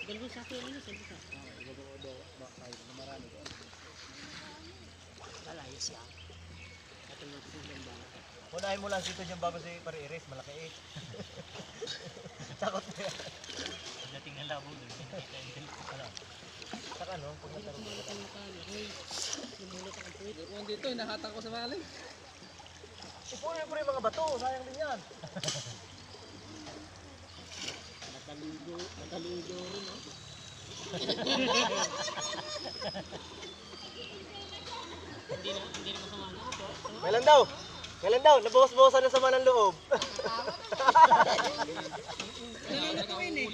Ganun sa akin, ano, sabi ka. Lalayo siya. Katulad ko ng bala. Unahin mo lang dito dyan bago si pare-iris, malaki eh. Takot na yan. Dating ng labo doon. Saka no, pag Hindi ko natarong kumalat ang mukha niya. Hoy, lumulot ang puwit. Kung dito, hinahatak ko sa maling. Ipunin mo yung mga bato, sayang din yan. Nataligo rin, no? Hindi na masama na ako. Kailan daw? Kailan daw? Nabawas-bawasan na sama ng loob. Nalulot ko yun eh.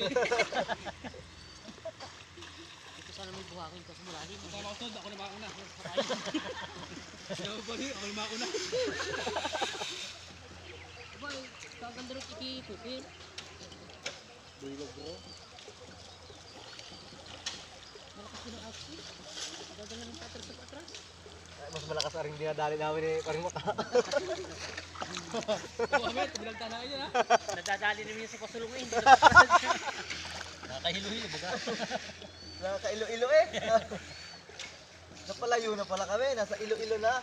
Ito sana may buhangin kasi malalim. Tama ko sunod, ako na mauna. Ako na mauna. Diba, kaganda rin ikikukin. Bilog bro. Malakas din ang action. Gaganda ng patras sa patras. Ay, mas malakas na rin dinadali namin eh, paring mata. Oo, Ahmed, binagta na kayo ha. Nadadali namin sa pasulungan. Nakahilo-hilo baga. Nakaka-ilo-ilo eh. Napalayo na pala kami, nasa ilo-ilo na.